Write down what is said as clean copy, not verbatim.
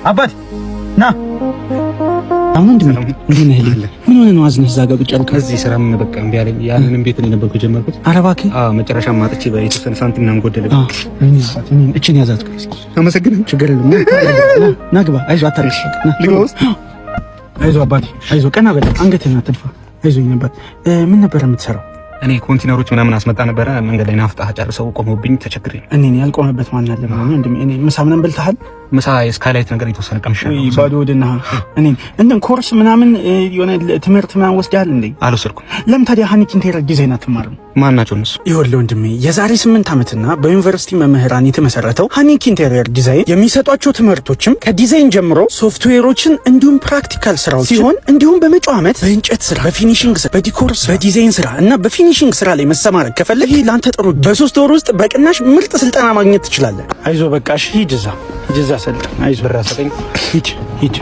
አባቴ ና አሁን እንዴ ነህ ልጅ ምን ሆነ ነው አዝነህ እዛ ጋር ብቻ ከዚህ ስራ ምን በቃ እምቢ አለኝ። ያንንም ቤት ነው የነበርኩት ጀመርኩት። ኧረ እባክህ መጨረሻ ማጥቼ በየተወሰነ ሳንቲም ምናምን ጎደለ። እቺን ያዛት። አመሰግናለሁ። ችግር የለም ና ግባ። አይዞህ አታልቅስ። ልግባ ውስጥ አይዞህ አባቴ አይዞህ። ቀና በል አንገትህን አትድፋ። አይዞህ ነበር። ምን ነበር የምትሰራው? እኔ ኮንቲነሮች ምናምን አስመጣ ነበረ። መንገድ ላይ ናፍጣ ጨርሰው ቆመውብኝ ተቸግሬ። እኔ ያልቆመበት ማን አለ ማለት ነው? እኔ ምሳ ምናምን በልተሃል? ምሳ ስካይላይት ነገር የተወሰነ ቀምሻለሁ። ባዶ ወደና እኔ እንደን ኮርስ ምናምን የሆነ ትምህርት ምናምን ወስደሃል እንዴ? አልወሰድኩም። ለምን ታዲያ ሀኒክ ኢንቴሪየር ዲዛይን አትማርም? ማን ናቸው እነሱ? ይኸውልህ ወንድሜ የዛሬ 8 ዓመትና በዩኒቨርሲቲ መምህራን የተመሰረተው ሀኒክ ኢንቴሪየር ዲዛይን የሚሰጧቸው ትምህርቶችም ከዲዛይን ጀምሮ ሶፍትዌሮችን እንዲሁም ፕራክቲካል ስራዎች ሲሆን እንዲሁም በመጪው ዓመት በእንጨት ስራ፣ በፊኒሺንግ ስራ፣ በዲኮር ስራ፣ በዲዛይን ስራ እና በፊኒሺንግ ስራ ላይ መሰማራት ከፈለግ ይሄ ላንተ ጥሩ በ3 ወር ውስጥ በቅናሽ ምርጥ ስልጠና ማግኘት ትችላለህ። አይዞህ በቃ እሺ፣ ሂድ እዛ ሰልጥን። አይዞህ ሂድ